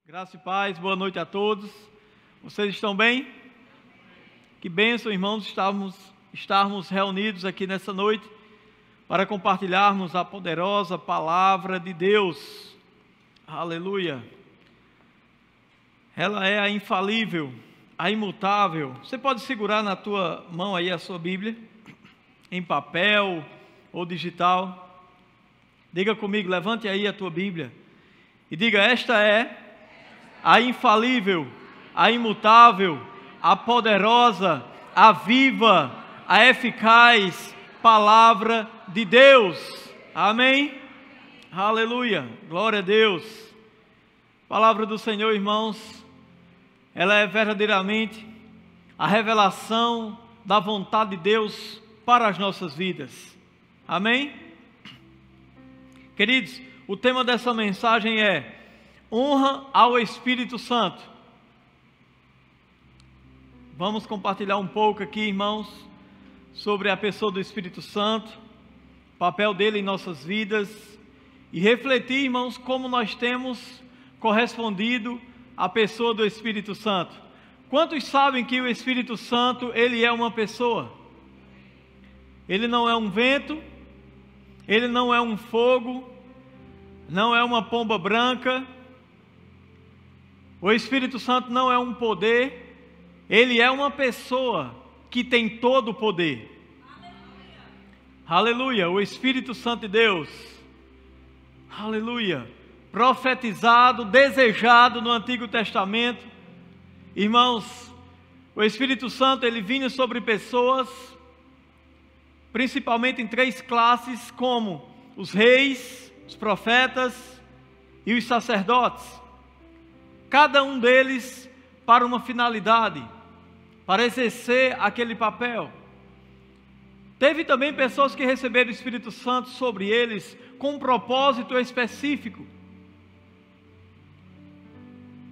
Graça e paz, boa noite a todos. Vocês estão bem? Que bênção, irmãos, estarmos reunidos aqui nessa noite para compartilharmos a poderosa palavra de Deus. Aleluia! Ela é a infalível, a imutável. Você pode segurar na tua mão aí a sua Bíblia, em papel ou digital. Diga comigo, levante aí a tua Bíblia e diga: esta é a infalível, a imutável, a poderosa, a viva, a eficaz palavra de Deus. Amém? Aleluia, glória a Deus. Palavra do Senhor, irmãos, ela é verdadeiramente a revelação da vontade de Deus para as nossas vidas. Amém? Queridos, o tema dessa mensagem é honra ao Espírito Santo. Vamos compartilhar um pouco aqui, irmãos, sobre a pessoa do Espírito Santo, o papel dele em nossas vidas e refletir, irmãos, como nós temos correspondido à pessoa do Espírito Santo. Quantos sabem que o Espírito Santo, ele é uma pessoa? Ele não é um vento, ele não é um fogo, não é uma pomba branca. O Espírito Santo não é um poder, ele é uma pessoa que tem todo o poder. Aleluia, o Espírito Santo de Deus. Aleluia, profetizado, desejado no Antigo Testamento. Irmãos, o Espírito Santo, ele vinha sobre pessoas, principalmente em três classes, como os reis, os profetas e os sacerdotes. Cada um deles para uma finalidade, para exercer aquele papel. Teve também pessoas que receberam o Espírito Santo sobre eles com um propósito específico.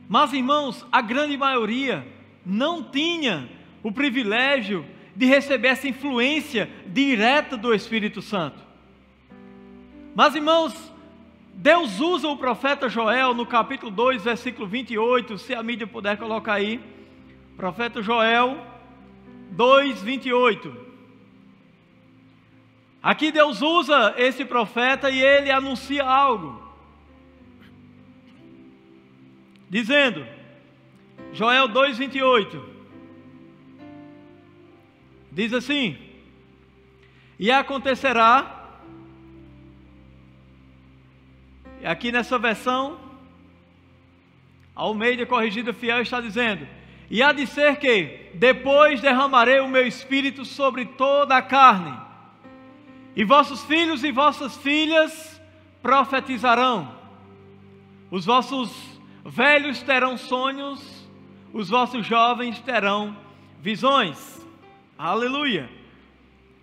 Mas, irmãos, a grande maioria não tinha o privilégio de receber essa influência direta do Espírito Santo. Mas, irmãos, Deus usa o profeta Joel no capítulo 2, versículo 28, se a mídia puder colocar aí, profeta Joel 2, 28. Aqui Deus usa esse profeta e ele anuncia algo, dizendo, Joel 2, 28, diz assim: e acontecerá, aqui nessa versão, Almeida Corrigida Fiel está dizendo, e há de ser que depois derramarei o meu espírito sobre toda a carne, e vossos filhos e vossas filhas profetizarão, os vossos velhos terão sonhos, os vossos jovens terão visões. Aleluia!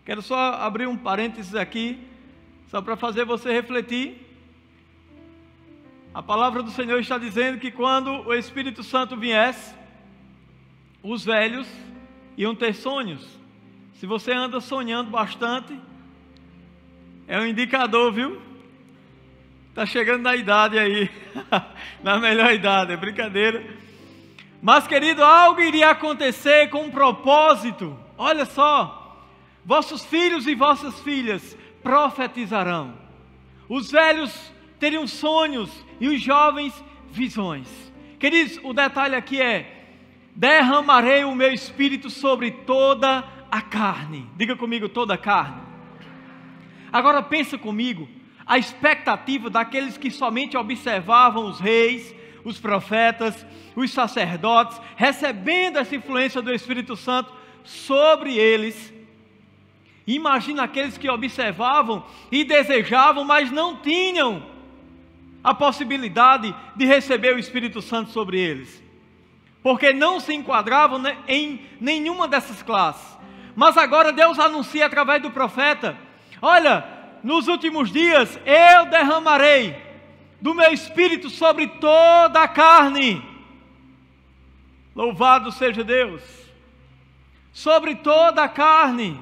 Quero só abrir um parênteses aqui, só para fazer você refletir. A palavra do Senhor está dizendo que quando o Espírito Santo viesse, os velhos iam ter sonhos. Se você anda sonhando bastante, é um indicador, viu? Está chegando na idade aí, na melhor idade, é brincadeira. Mas, querido, algo iria acontecer com um propósito. Olha só, vossos filhos e vossas filhas profetizarão. Os velhos teriam sonhos e os jovens visões. Queridos, o detalhe aqui é: derramarei o meu espírito sobre toda a carne. Diga comigo, toda a carne. Agora pensa comigo, a expectativa daqueles que somente observavam os reis, os profetas, os sacerdotes, recebendo essa influência do Espírito Santo sobre eles. Imagina aqueles que observavam e desejavam, mas não tinham a possibilidade de receber o Espírito Santo sobre eles, porque não se enquadravam em nenhuma dessas classes. Mas agora Deus anuncia através do profeta: olha, nos últimos dias eu derramarei do meu Espírito sobre toda a carne. Louvado seja Deus! Sobre toda a carne.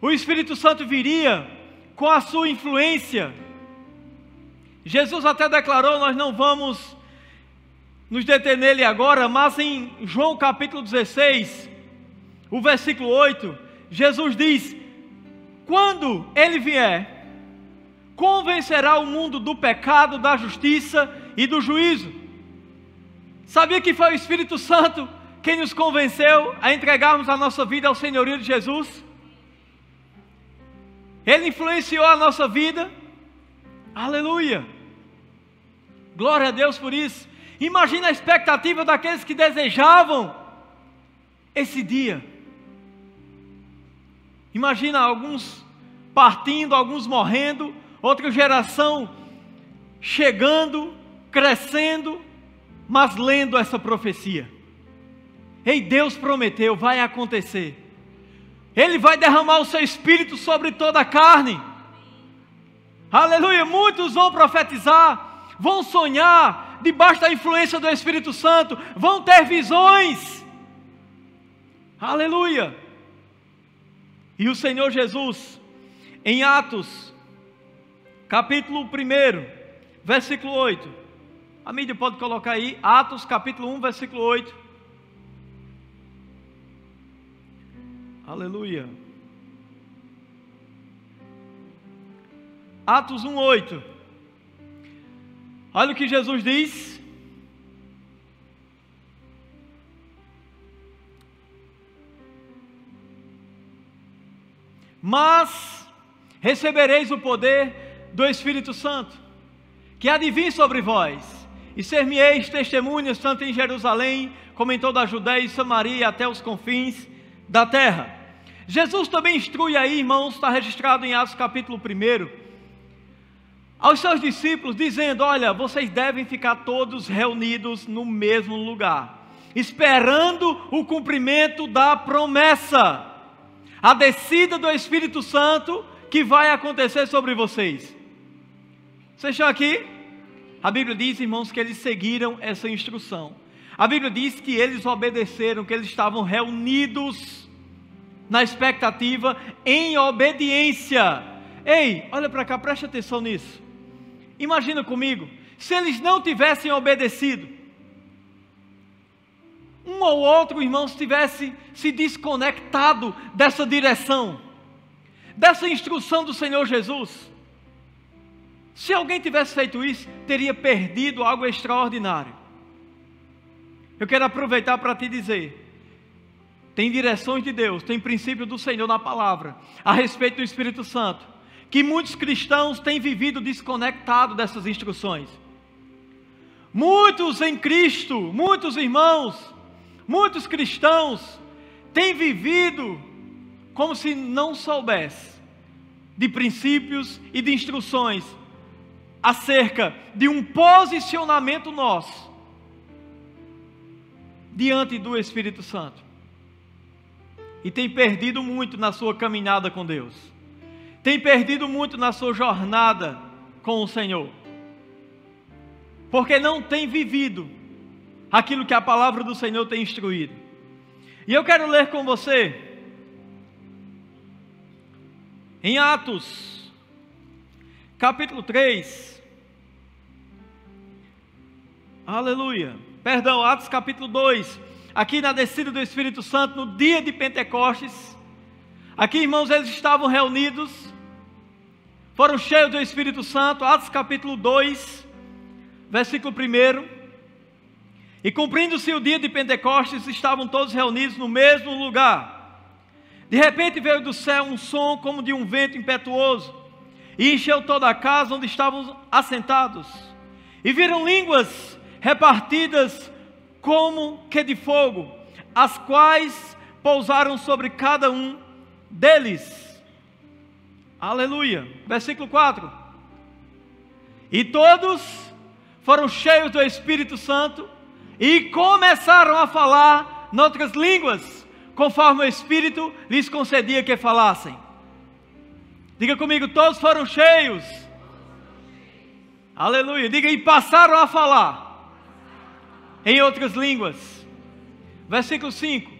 O Espírito Santo viria com a sua influência. Jesus até declarou: nós não vamos nos deter nele agora, mas em João capítulo 16, o versículo 8, Jesus diz: quando ele vier, convencerá o mundo do pecado, da justiça e do juízo. Sabia que foi o Espírito Santo quem nos convenceu a entregarmos a nossa vida ao senhorio de Jesus? Ele influenciou a nossa vida. Aleluia! Glória a Deus por isso. Imagina a expectativa daqueles que desejavam esse dia. Imagina alguns partindo, alguns morrendo, outra geração chegando, crescendo, mas lendo essa profecia. Ei, Deus prometeu, vai acontecer. Ele vai derramar o seu Espírito sobre toda a carne. Aleluia! Muitos vão profetizar, vão sonhar debaixo da influência do Espírito Santo, vão ter visões. Aleluia! E o Senhor Jesus, em Atos, capítulo 1, versículo 8. A mídia pode colocar aí, Atos, capítulo 1, versículo 8. Aleluia. Atos 1, 8. Olha o que Jesus diz. Mas recebereis o poder do Espírito Santo, que há de vir sobre vós, e ser-me-eis testemunhas tanto em Jerusalém, como em toda a Judeia e Samaria, até os confins da terra. Jesus também instrui aí, irmãos, está registrado em Atos capítulo 1, aos seus discípulos, dizendo: olha, vocês devem ficar todos reunidos no mesmo lugar, esperando o cumprimento da promessa, a descida do Espírito Santo que vai acontecer sobre vocês. Vocês estão aqui? A Bíblia diz, irmãos, que eles seguiram essa instrução. A Bíblia diz que eles obedeceram, que eles estavam reunidos na expectativa, em obediência. Ei, olha para cá, preste atenção nisso. Imagina comigo, se eles não tivessem obedecido, um ou outro, irmãos, tivesse se desconectado dessa direção, dessa instrução do Senhor Jesus. Se alguém tivesse feito isso, teria perdido algo extraordinário. Eu quero aproveitar para te dizer, tem direções de Deus, tem princípio do Senhor na palavra, a respeito do Espírito Santo, que muitos cristãos têm vivido desconectados dessas instruções. Muitos em Cristo, muitos irmãos, muitos cristãos têm vivido como se não soubesse de princípios e de instruções acerca de um posicionamento nosso diante do Espírito Santo. E tem perdido muito na sua caminhada com Deus. Tem perdido muito na sua jornada com o Senhor. Porque não tem vivido aquilo que a palavra do Senhor tem instruído. E eu quero ler com você em Atos, capítulo 3. Aleluia. Perdão, Atos capítulo 2. Aqui na descida do Espírito Santo, no dia de Pentecostes. Aqui, irmãos, eles estavam reunidos, foram cheios do Espírito Santo. Atos capítulo 2, versículo 1. E cumprindo-se o dia de Pentecostes, estavam todos reunidos no mesmo lugar. De repente veio do céu um som como de um vento impetuoso, e encheu toda a casa onde estavam assentados. E viram línguas repartidas como que de fogo, as quais pousaram sobre cada um deles. Aleluia. Versículo 4. E todos foram cheios do Espírito Santo e começaram a falar noutras línguas, conforme o Espírito lhes concedia que falassem. Diga comigo, todos foram cheios. Aleluia. Diga, e passaram a falar em outras línguas. Versículo 5.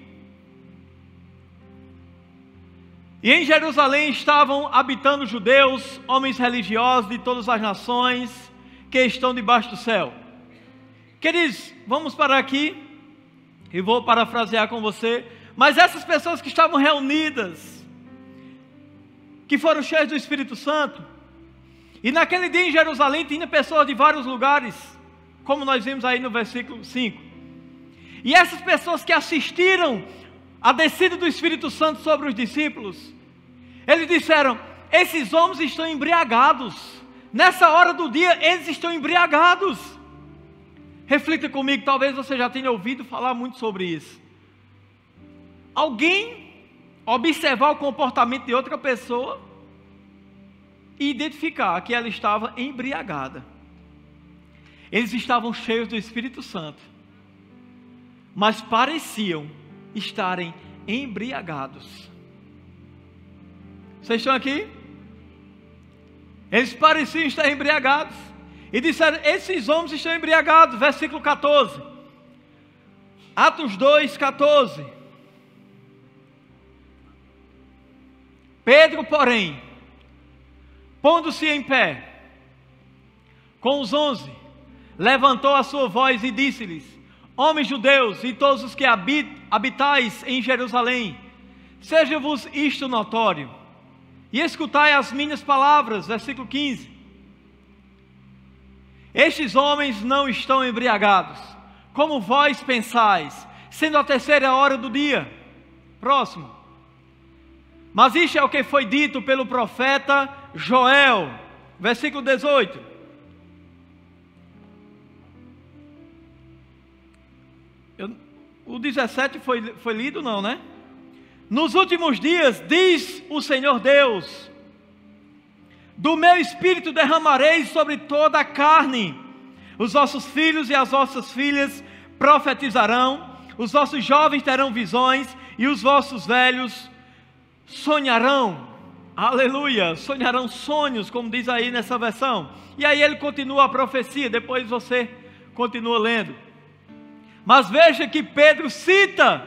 E em Jerusalém estavam habitando judeus, homens religiosos de todas as nações que estão debaixo do céu. Queridos, vamos parar aqui e vou parafrasear com você. Mas essas pessoas que estavam reunidas, que foram cheias do Espírito Santo, e naquele dia em Jerusalém tinha pessoas de vários lugares, como nós vimos aí no versículo 5. E essas pessoas que assistiram à descida do Espírito Santo sobre os discípulos, eles disseram: esses homens estão embriagados, nessa hora do dia eles estão embriagados. Reflita comigo, talvez você já tenha ouvido falar muito sobre isso. Alguém observar o comportamento de outra pessoa e identificar que ela estava embriagada. Eles estavam cheios do Espírito Santo, mas pareciam estarem embriagados. Vocês estão aqui? Eles pareciam estar embriagados e disseram: esses homens estão embriagados. Versículo 14, Atos 2, 14. Pedro, porém, pondo-se em pé com os 11, levantou a sua voz e disse-lhes: homens judeus e todos os que habitais em Jerusalém, seja-vos isto notório, e escutai as minhas palavras. Versículo 15. Estes homens não estão embriagados, como vós pensais, sendo a terceira hora do dia. Próximo. Mas isto é o que foi dito pelo profeta Joel. Versículo 18. O 17 foi lido, não, né? Nos últimos dias, diz o Senhor Deus: do meu espírito derramarei sobre toda a carne. Os vossos filhos e as vossas filhas profetizarão, os vossos jovens terão visões, e os vossos velhos sonharão. Aleluia, sonharão sonhos, como diz aí nessa versão. E aí ele continua a profecia, depois você continua lendo. Mas veja que Pedro cita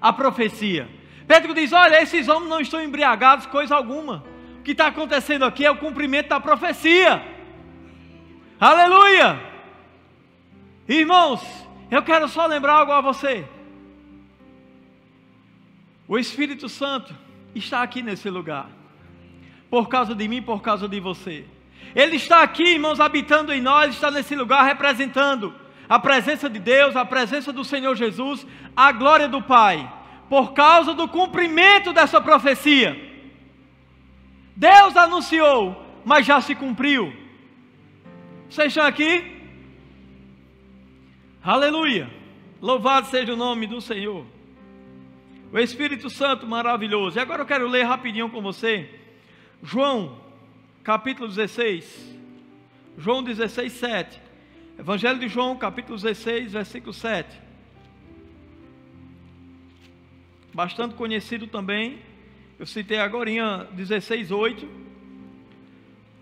a profecia. Pedro diz: olha, esses homens não estão embriagados coisa alguma. O que está acontecendo aqui é o cumprimento da profecia. Aleluia. Irmãos, eu quero só lembrar algo a você. O Espírito Santo está aqui nesse lugar, por causa de mim, por causa de você. Ele está aqui, irmãos, habitando em nós, está nesse lugar representando a presença de Deus, a presença do Senhor Jesus, a glória do Pai, por causa do cumprimento dessa profecia. Deus anunciou, mas já se cumpriu. Vocês estão aqui? Aleluia, louvado seja o nome do Senhor. O Espírito Santo maravilhoso. E agora eu quero ler rapidinho com você João capítulo 16, João 16, 7. Evangelho de João capítulo 16, versículo 7. Bastante conhecido também. Eu citei agora em 16, 8.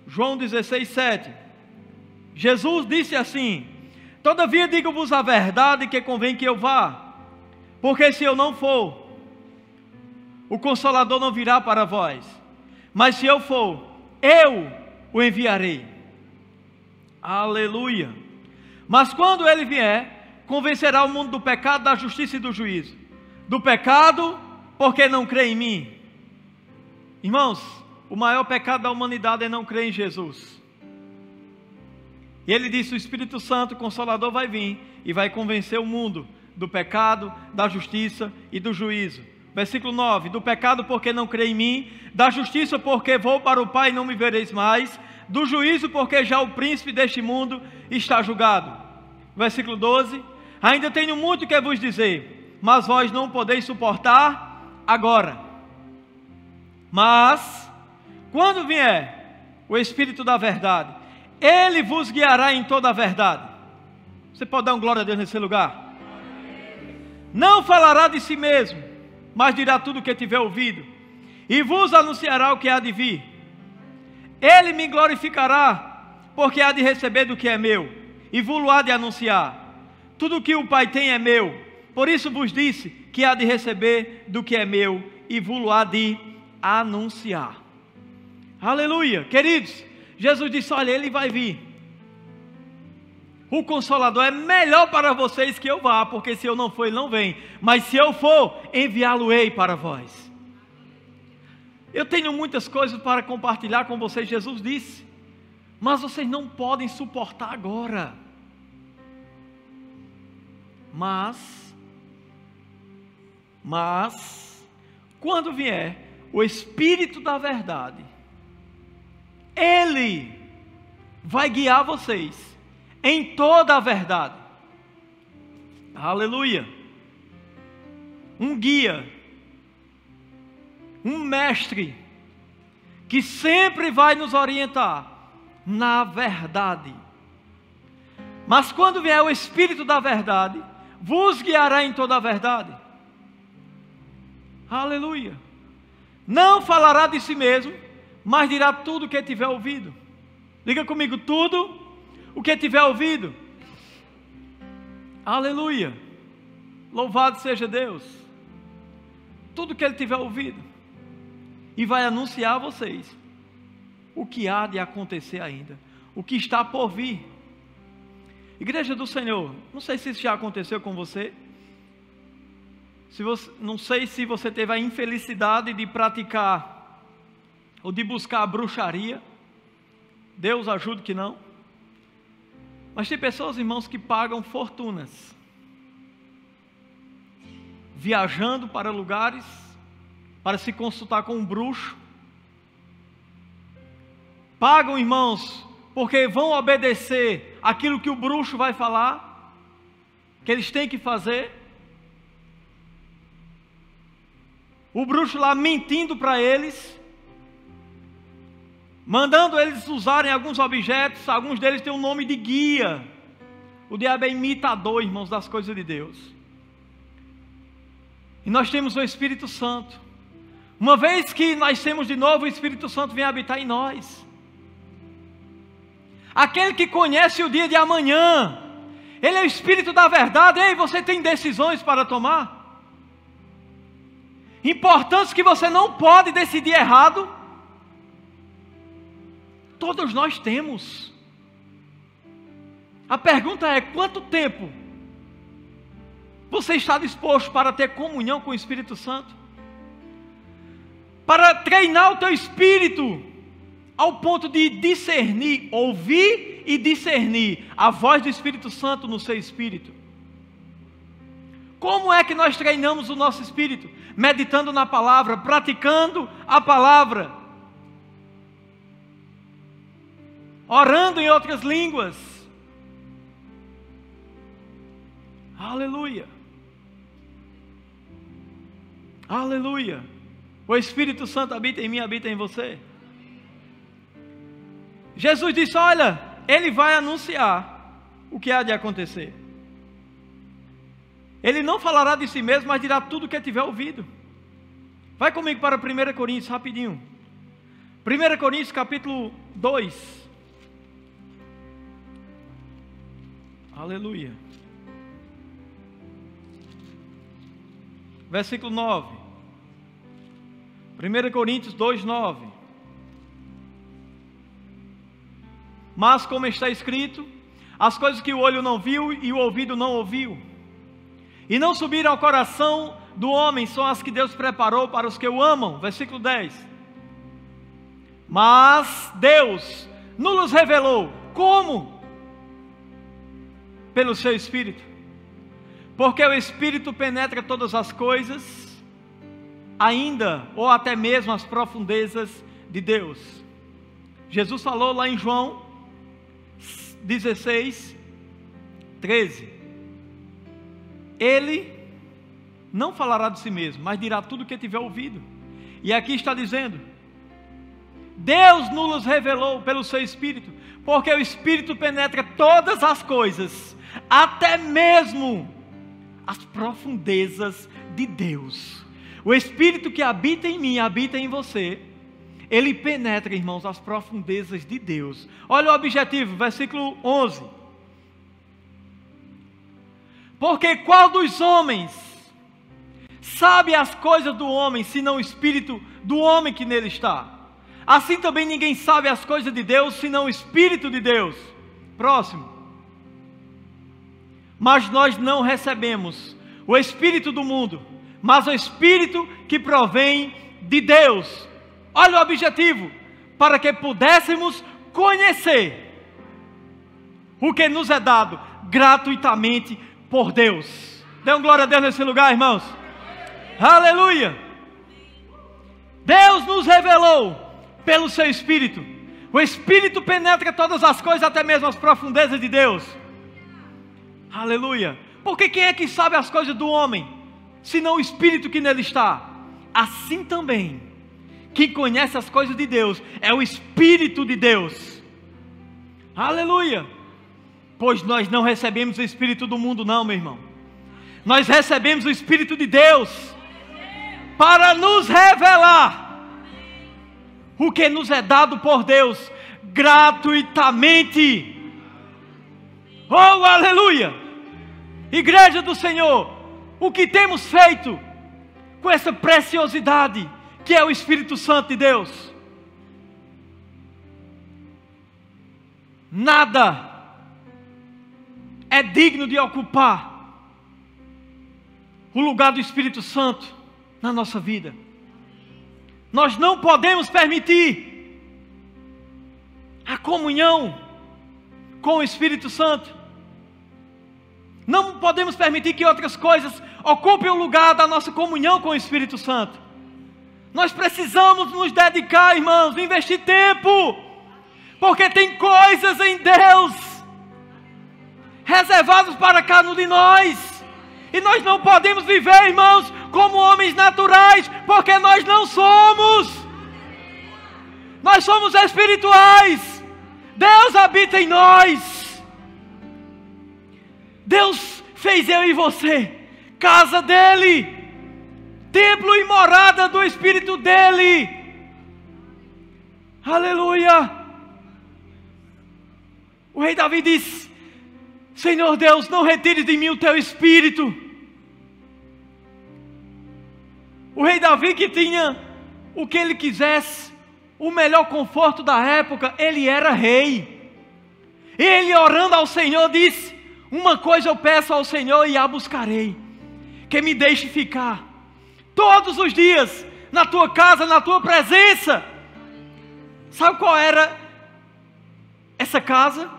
João 16, 7. Jesus disse assim: todavia digo-vos a verdade, que convém que eu vá, porque se eu não for, o Consolador não virá para vós, mas se eu for, eu o enviarei. Aleluia. Mas quando ele vier, convencerá o mundo do pecado, da justiça e do juízo. Do pecado, porque não crê em mim. Irmãos, o maior pecado da humanidade é não crer em Jesus. E ele disse: o Espírito Santo, o Consolador, vai vir e vai convencer o mundo do pecado, da justiça e do juízo. Versículo 9: do pecado, porque não crê em mim; da justiça, porque vou para o Pai e não me vereis mais; do juízo, porque já o príncipe deste mundo está julgado. Versículo 12: ainda tenho muito que vos dizer, mas vós não podeis suportar agora. Mas, quando vier o Espírito da verdade, ele vos guiará em toda a verdade. Você pode dar um glória a Deus nesse lugar? Não falará de si mesmo, mas dirá tudo o que tiver ouvido, e vos anunciará o que há de vir. Ele me glorificará, porque há de receber do que é meu, e vos há de anunciar. Tudo o que o Pai tem é meu, por isso vos disse que há de receber do que é meu, e vos há de anunciar. Aleluia, queridos. Jesus disse: olha, ele vai vir. O Consolador é melhor para vocês que eu vá, porque se eu não for, ele não vem. Mas se eu for, enviá-lo-ei para vós. Eu tenho muitas coisas para compartilhar com vocês, Jesus disse, mas vocês não podem suportar agora. Mas, quando vier o Espírito da verdade, Ele vai guiar vocês em toda a verdade. Aleluia. Um guia, um mestre, que sempre vai nos orientar na verdade. Mas quando vier o Espírito da verdade, vos guiará em toda a verdade. Aleluia. Não falará de si mesmo, mas dirá tudo o que tiver ouvido. Diga comigo, tudo o que tiver ouvido. Aleluia. Louvado seja Deus. Tudo que ele tiver ouvido. E vai anunciar a vocês o que há de acontecer ainda, o que está por vir. Igreja do Senhor, não sei se isso já aconteceu com você. Não sei se você teve a infelicidade de praticar ou de buscar a bruxaria. Deus ajude que não. Mas tem pessoas, irmãos, que pagam fortunas, viajando para lugares, para se consultar com um bruxo. Pagam, irmãos, porque vão obedecer aquilo que o bruxo vai falar, que eles têm que fazer. O bruxo lá mentindo para eles, mandando eles usarem alguns objetos, alguns deles têm o nome de guia. O diabo é imitador, irmãos, das coisas de Deus. E nós temos o Espírito Santo. Uma vez que nós temos de novo, o Espírito Santo vem habitar em nós. Aquele que conhece o dia de amanhã, ele é o Espírito da verdade. Ei, você tem decisões para tomar? Importantes que você não pode decidir errado. Todos nós temos. A pergunta é: quanto tempo você está disposto para ter comunhão com o Espírito Santo? Para treinar o teu espírito ao ponto de discernir, ouvir e discernir a voz do Espírito Santo no seu espírito. Como é que nós treinamos o nosso espírito? Meditando na palavra, praticando a palavra, orando em outras línguas. Aleluia. Aleluia. O Espírito Santo habita em mim, habita em você. Jesus disse: olha, Ele vai anunciar o que há de acontecer. Ele não falará de si mesmo, mas dirá tudo o que tiver ouvido. Vai comigo para 1 Coríntios, rapidinho. 1 Coríntios capítulo 2. Aleluia. Versículo 9. 1 Coríntios 2, 9. Mas como está escrito, as coisas que o olho não viu e o ouvido não ouviu, e não subiram ao coração do homem, são as que Deus preparou para os que o amam. Versículo 10. Mas Deus nos revelou. Como? Pelo seu Espírito. Porque o Espírito penetra todas as coisas, ainda ou até mesmo as profundezas de Deus. Jesus falou lá em João 16, 13. Ele não falará de si mesmo, mas dirá tudo o que tiver ouvido. E aqui está dizendo: Deus nos revelou pelo seu Espírito, porque o Espírito penetra todas as coisas, até mesmo as profundezas de Deus. O Espírito que habita em mim, habita em você, ele penetra, irmãos, as profundezas de Deus. Olha o objetivo, versículo 11. Porque qual dos homens sabe as coisas do homem, senão o Espírito do homem que nele está? Assim também ninguém sabe as coisas de Deus, senão o Espírito de Deus. Próximo. Mas nós não recebemos o espírito do mundo, mas o espírito que provém de Deus. Olha o objetivo: para que pudéssemos conhecer o que nos é dado gratuitamente por Deus. Dê um glória a Deus nesse lugar, irmãos. Aleluia! Deus nos revelou pelo seu Espírito. O Espírito penetra todas as coisas, até mesmo as profundezas de Deus. Aleluia! Porque quem é que sabe as coisas do homem, senão o Espírito que nele está? Assim também, quem conhece as coisas de Deus é o Espírito de Deus. Aleluia! Pois nós não recebemos o Espírito do mundo não, meu irmão. Nós recebemos o Espírito de Deus para nos revelar o que nos é dado por Deus gratuitamente. Oh, aleluia! Igreja do Senhor, o que temos feito com essa preciosidade que é o Espírito Santo de Deus? Nada é digno de ocupar o lugar do Espírito Santo na nossa vida. Nós não podemos permitir a comunhão com o Espírito Santo. Não podemos permitir que outras coisas ocupem o lugar da nossa comunhão com o Espírito Santo. Nós precisamos nos dedicar, irmãos, investir tempo, porque tem coisas em Deus reservadas para cada um de nós, e nós não podemos viver, irmãos, como homens naturais, porque nós não somos. Nós somos espirituais. Deus habita em nós. Deus fez eu e você casa dele, templo e morada do Espírito dele. Aleluia! O rei Davi diz: Senhor Deus, não retires de mim o teu Espírito. O rei Davi, que tinha o que ele quisesse, o melhor conforto da época, ele era rei. Ele, orando ao Senhor, disse: uma coisa eu peço ao Senhor e a buscarei, que me deixe ficar todos os dias na tua casa, na tua presença. Sabe qual era essa casa?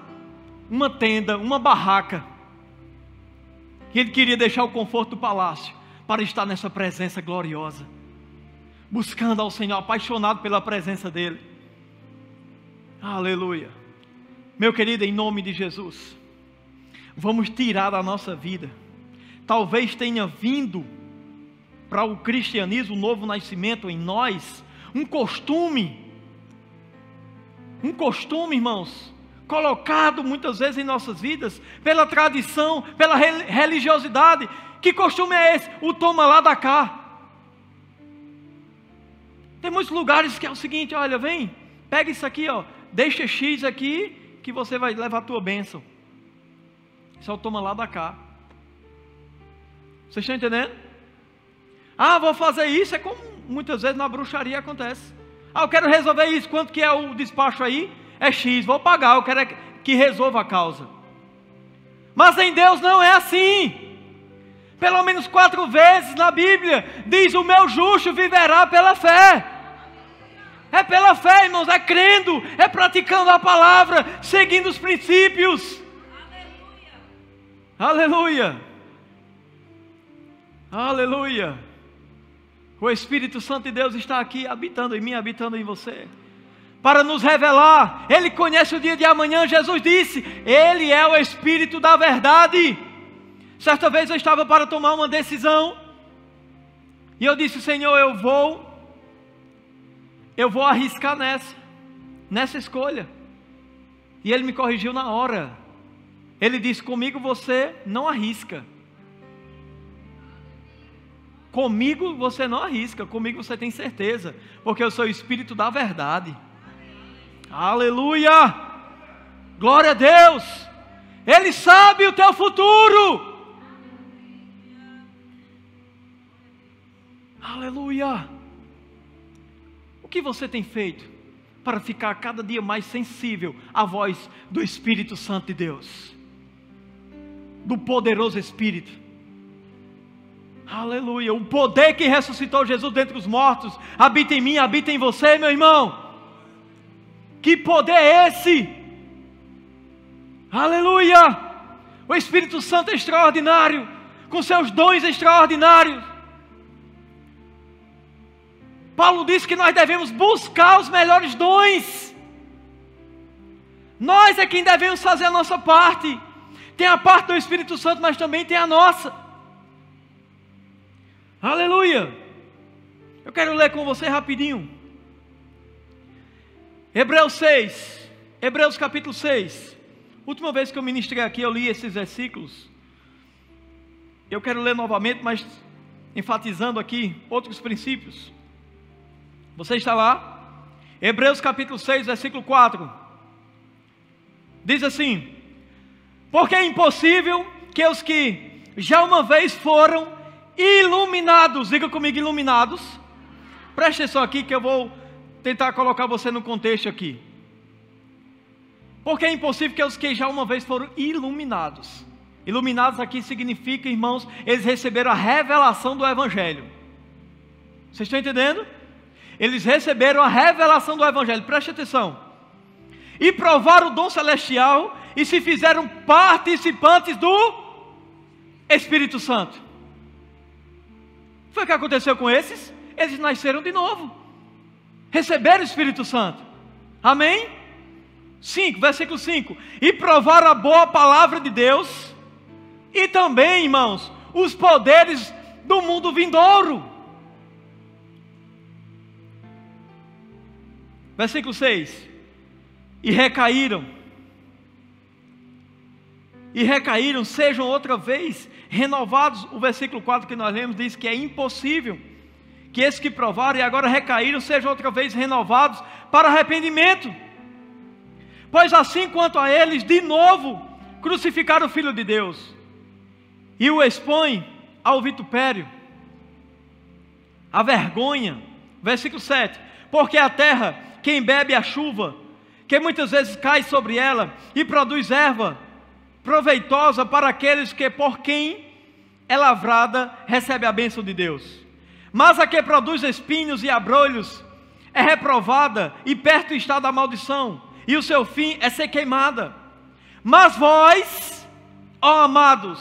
Uma tenda, uma barraca. E ele queria deixar o conforto do palácio para estar nessa presença gloriosa, buscando ao Senhor, apaixonado pela presença dele. Aleluia! Meu querido, em nome de Jesus, vamos tirar da nossa vida, talvez tenha vindo para o cristianismo, o novo nascimento em nós, um costume, irmãos, colocado muitas vezes em nossas vidas, pela tradição, pela religiosidade. Que costume é esse? O toma lá da cá. Tem muitos lugares que é o seguinte: olha, vem, pega isso aqui, ó, deixa X aqui, que você vai levar a tua bênção. Isso é o toma lá da cá. Vocês estão entendendo? Ah, vou fazer isso. É como muitas vezes na bruxaria acontece. Ah, eu quero resolver isso. Quanto que é o despacho aí? É X, vou pagar. Eu quero que resolva a causa. Mas em Deus não é assim. Pelo menos 4 vezes na Bíblia diz: o meu justo viverá pela fé. É pela fé, irmãos, é crendo, é praticando a palavra, seguindo os princípios. Aleluia! Aleluia! O Espírito Santo de Deus está aqui, habitando em mim, habitando em você, para nos revelar. Ele conhece o dia de amanhã. Jesus disse: Ele é o Espírito da verdade. Certa vez eu estava para tomar uma decisão, e eu disse: Senhor, eu vou arriscar nessa escolha. E Ele me corrigiu na hora. Ele disse: comigo você não arrisca. Comigo você não arrisca, comigo você tem certeza, porque eu sou o Espírito da verdade. Aleluia! Glória a Deus! Ele sabe o teu futuro. Aleluia! O que você tem feito para ficar cada dia mais sensível à voz do Espírito Santo de Deus? do poderoso Espírito. Aleluia. O poder que ressuscitou Jesus dentre os mortos habita em mim, habita em você, meu irmão. Que poder é esse? Aleluia. O Espírito Santo é extraordinário, com seus dons extraordinários. Paulo disse que nós devemos buscar os melhores dons. Nós é quem devemos fazer a nossa parte. Tem a parte do Espírito Santo, mas também tem a nossa. Aleluia. Eu quero ler com você rapidinho. Hebreus 6. Hebreus capítulo 6. Última vez que eu ministrei aqui, eu li esses versículos. Eu quero ler novamente, mas enfatizando aqui outros princípios. Você está lá? Hebreus capítulo 6, versículo 4. Diz assim: porque é impossível que os que já uma vez foram iluminados, diga comigo, iluminados. Preste atenção aqui que eu vou tentar colocar você no contexto aqui. Porque é impossível que os que já uma vez foram iluminados. Iluminados aqui significa, irmãos, eles receberam a revelação do Evangelho. Vocês estão entendendo? Eles receberam a revelação do Evangelho, preste atenção. E provaram o dom celestial e se fizeram participantes do Espírito Santo. Foi o que aconteceu com esses? Eles nasceram de novo. Receberam o Espírito Santo. Amém? 5, versículo 5. E provaram a boa palavra de Deus. E também, irmãos, os poderes do mundo vindouro. Versículo 6. E recaíram, sejam outra vez renovados. O versículo 4 que nós lemos diz que é impossível que esses que provaram e agora recaíram sejam outra vez renovados para arrependimento. Pois assim quanto a eles, de novo, crucificaram o Filho de Deus e o expõem ao vitupério, à vergonha. Versículo 7. Porque a terra, quem bebe a chuva, que muitas vezes cai sobre ela e produz erva proveitosa para aqueles que por quem é lavrada recebe a bênção de Deus. Mas a que produz espinhos e abrolhos é reprovada e perto está da maldição, e o seu fim é ser queimada. Mas vós, ó amados,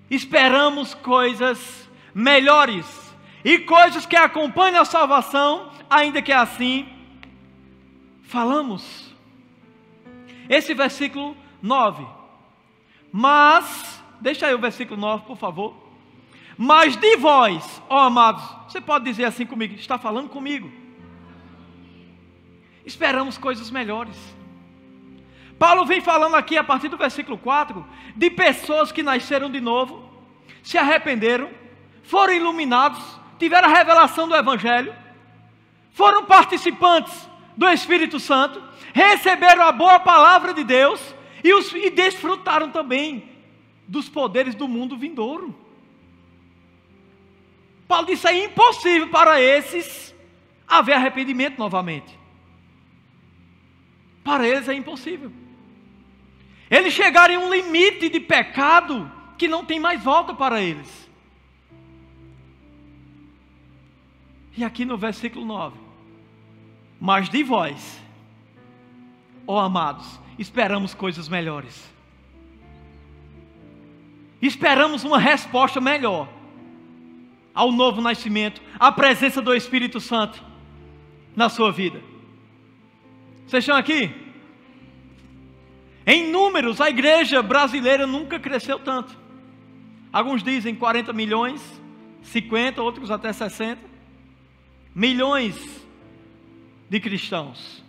esperamos coisas melhores e coisas que acompanham a salvação, ainda que assim falamos. Esse versículo 9. Mas, deixa aí o versículo 9, por favor. Mas de vós, ó amados, você pode dizer assim comigo, está falando comigo. Esperamos coisas melhores. Paulo vem falando aqui a partir do versículo 4, de pessoas que nasceram de novo, se arrependeram, foram iluminados, tiveram a revelação do Evangelho, foram participantes do Espírito Santo, receberam a boa palavra de Deus e desfrutaram também dos poderes do mundo vindouro. Paulo disse: é impossível para esses haver arrependimento novamente. Para eles é impossível. Eles chegaram em um limite de pecado que não tem mais volta para eles. E aqui no versículo 9. Mas de vós, ó amados, esperamos coisas melhores. Esperamos uma resposta melhor ao novo nascimento, à presença do Espírito Santo na sua vida. Vocês estão aqui? Em números, a igreja brasileira nunca cresceu tanto. Alguns dizem 40 milhões, 50, outros até 60 milhões de cristãos.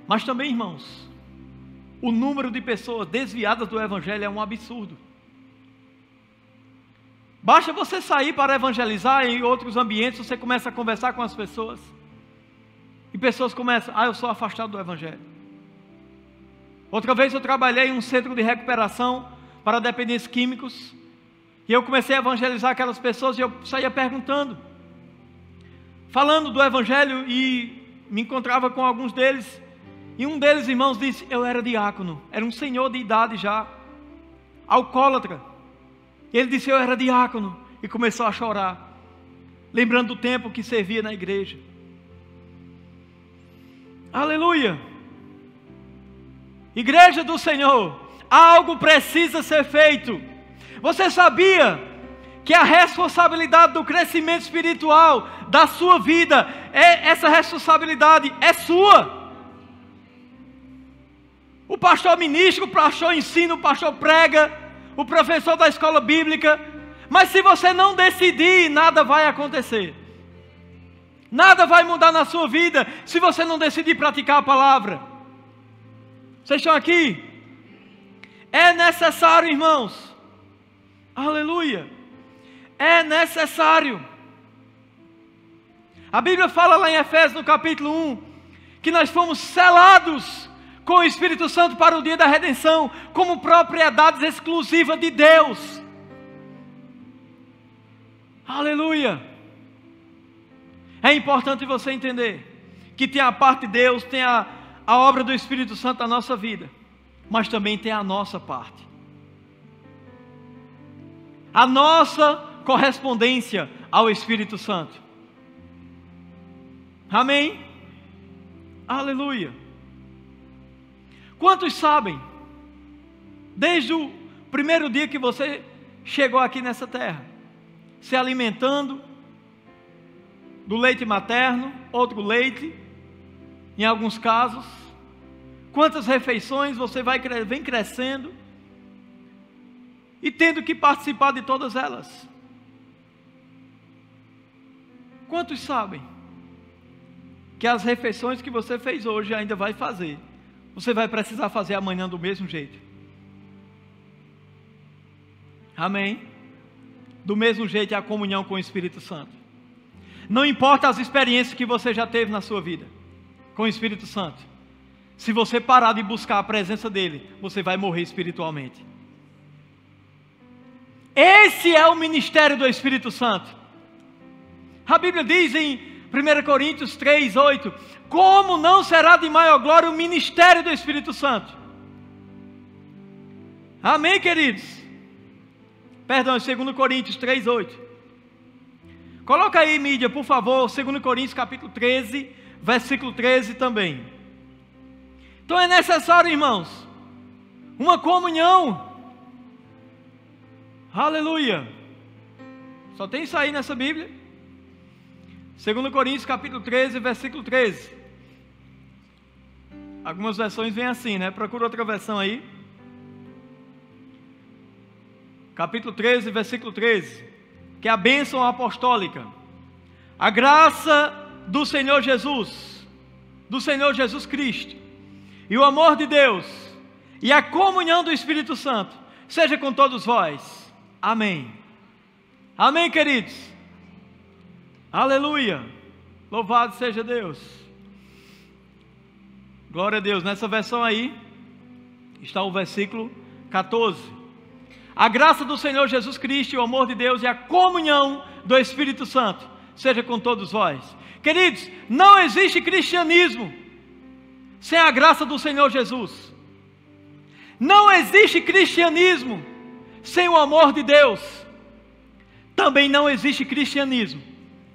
Mas também, irmãos, o número de pessoas desviadas do Evangelho é um absurdo. Basta você sair para evangelizar em outros ambientes, você começa a conversar com as pessoas, e pessoas começam: eu sou afastado do Evangelho. Outra vez eu trabalhei em um centro de recuperação para dependentes químicos, e eu comecei a evangelizar aquelas pessoas, e eu saía perguntando, falando do Evangelho, e me encontrava com alguns deles, e um deles, irmãos, disse: eu era diácono, era um senhor de idade já, alcoólatra. Ele disse: eu era diácono, e começou a chorar, lembrando do tempo que servia na igreja. Aleluia! Igreja do Senhor, algo precisa ser feito. Você sabia que a responsabilidade do crescimento espiritual da sua vida, essa responsabilidade é sua? O pastor ministra, o pastor ensina, o pastor prega, o professor da escola bíblica, mas se você não decidir, nada vai acontecer. Nada vai mudar na sua vida se você não decidir praticar a palavra. Vocês estão aqui? É necessário, irmãos. Aleluia. É necessário. A Bíblia fala lá em Efésios, no capítulo 1, que nós fomos selados com o Espírito Santo para o dia da redenção, como propriedades exclusivas de Deus. Aleluia. É importante você entender que tem a parte de Deus, tem a obra do Espírito Santo na nossa vida, mas também tem a nossa parte, a nossa correspondência ao Espírito Santo. Amém? Aleluia. Quantos sabem, desde o primeiro dia que você chegou aqui nessa terra, se alimentando do leite materno, outro leite, em alguns casos, quantas refeições você vem crescendo e tendo que participar de todas elas? Quantos sabem que as refeições que você fez hoje ainda vai fazer, você vai precisar fazer amanhã do mesmo jeito? Amém? Do mesmo jeito é a comunhão com o Espírito Santo. Não importa as experiências que você já teve na sua vida com o Espírito Santo, se você parar de buscar a presença dele, você vai morrer espiritualmente. Esse é o ministério do Espírito Santo. A Bíblia diz em 1 Coríntios 3:8, como não será de maior glória o ministério do Espírito Santo? Amém, queridos? Perdão, 2 Coríntios 3:8. Coloca aí, mídia, por favor, 2 Coríntios capítulo 13, versículo 13 também. Então é necessário, irmãos, uma comunhão. Aleluia. Só tem isso aí nessa Bíblia. 2 Coríntios capítulo 13, versículo 13. Algumas versões vêm assim, né? Procura outra versão aí. Capítulo 13, versículo 13. Que é a bênção apostólica. A graça do Senhor Jesus Cristo, e o amor de Deus, e a comunhão do Espírito Santo, seja com todos vós. Amém. Amém, queridos. Aleluia. Louvado seja Deus. Glória a Deus. Nessa versão aí está o versículo 14. A graça do Senhor Jesus Cristo, e o amor de Deus, e a comunhão do Espírito Santo seja com todos vós. Queridos, não existe cristianismo sem a graça do Senhor Jesus. Não existe cristianismo sem o amor de Deus. Também não existe cristianismo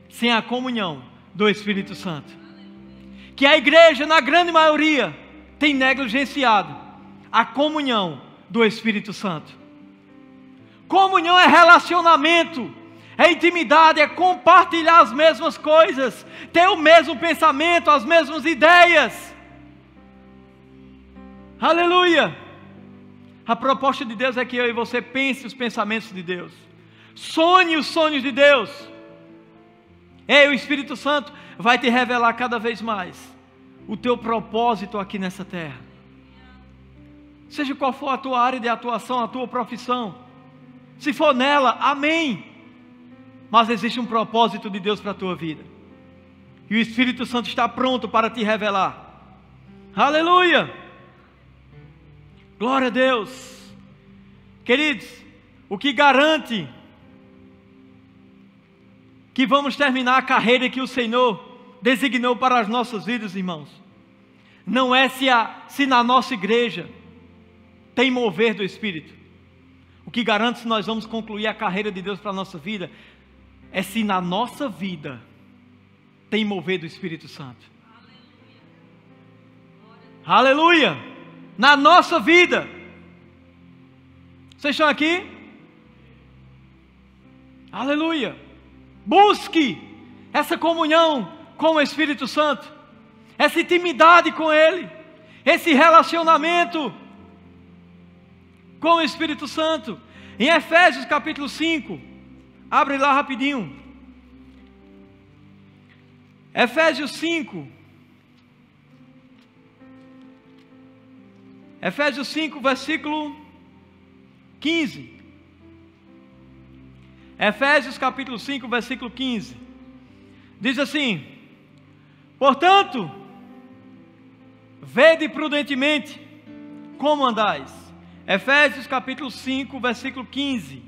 sem a comunhão do Espírito Santo, que a igreja, na grande maioria, tem negligenciado a comunhão do Espírito Santo. Comunhão é relacionamento, é intimidade, é compartilhar as mesmas coisas, ter o mesmo pensamento, as mesmas ideias. Aleluia! A proposta de Deus é que eu e você pense os pensamentos de Deus, sonhe os sonhos de Deus. O Espírito Santo vai te revelar cada vez mais o teu propósito aqui nessa terra. Seja qual for a tua área de atuação, a tua profissão, se for nela, amém. Mas existe um propósito de Deus para a tua vida, e o Espírito Santo está pronto para te revelar. Aleluia! Glória a Deus. Queridos, o que garante que vamos terminar a carreira que o Senhor designou para as nossas vidas, irmãos, não é se na nossa igreja tem mover do Espírito, que garante se nós vamos concluir a carreira de Deus para a nossa vida é se na nossa vida tem mover do Espírito Santo. Aleluia! Na nossa vida. Vocês estão aqui? Aleluia! Busque essa comunhão com o Espírito Santo, essa intimidade com Ele, esse relacionamento com o Espírito Santo. Em Efésios capítulo 5, abre lá rapidinho. Efésios 5. Efésios 5, versículo 15. Efésios capítulo 5, versículo 15. Diz assim: portanto, vede prudentemente como andais. Efésios capítulo 5, versículo 15.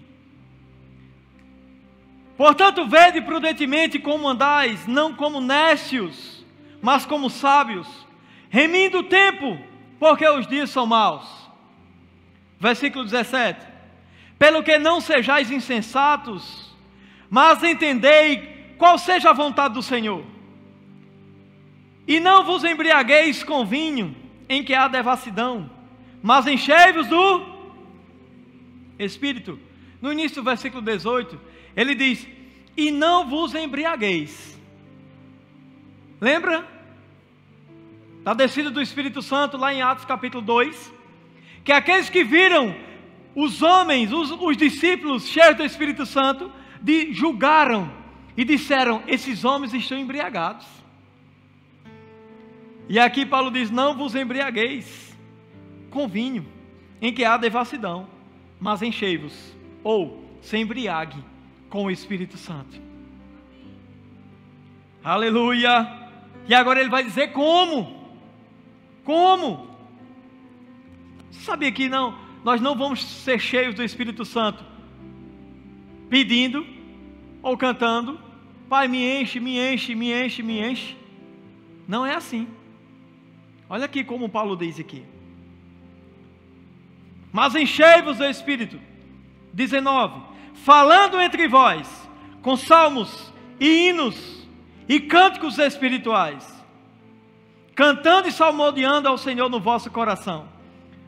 Portanto, vede prudentemente como andais, não como necios, mas como sábios, remindo o tempo, porque os dias são maus. Versículo 17. Pelo que não sejais insensatos, mas entendei qual seja a vontade do Senhor. E não vos embriagueis com vinho, em que há devassidão, mas enchei-vos do Espírito. No início do versículo 18, ele diz: e não vos embriagueis. Lembra? Da descida do Espírito Santo, lá em Atos capítulo 2, que aqueles que viram os homens, os discípulos cheios do Espírito Santo, julgaram e disseram: esses homens estão embriagados. E aqui Paulo diz: não vos embriagueis com vinho, em que há devassidão, mas enchei-vos, ou se embriague com o Espírito Santo. Aleluia! E agora ele vai dizer como. Como? Você sabia que nós não vamos ser cheios do Espírito Santo pedindo ou cantando: Pai, me enche, me enche, me enche, me enche. Não é assim. Olha aqui como Paulo diz aqui: mas enchei-vos do Espírito. 19. Falando entre vós com salmos e hinos e cânticos espirituais, cantando e salmodiando ao Senhor no vosso coração,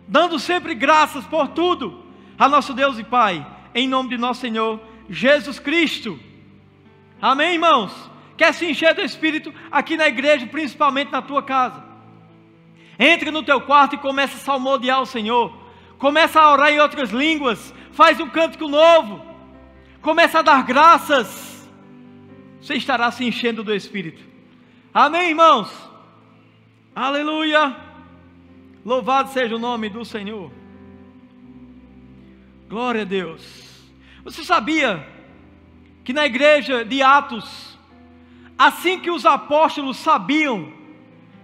dando sempre graças por tudo a nosso Deus e Pai, em nome de nosso Senhor Jesus Cristo. Amém, irmãos? Quer se encher do Espírito aqui na igreja, principalmente na tua casa? Entre no teu quarto e começa a salmodiar o Senhor. Começa a orar em outras línguas. Faz um cântico novo. Começa a dar graças. Você estará se enchendo do Espírito. Amém, irmãos? Aleluia! Louvado seja o nome do Senhor. Glória a Deus. Você sabia que na igreja de Atos, assim que os apóstolos sabiam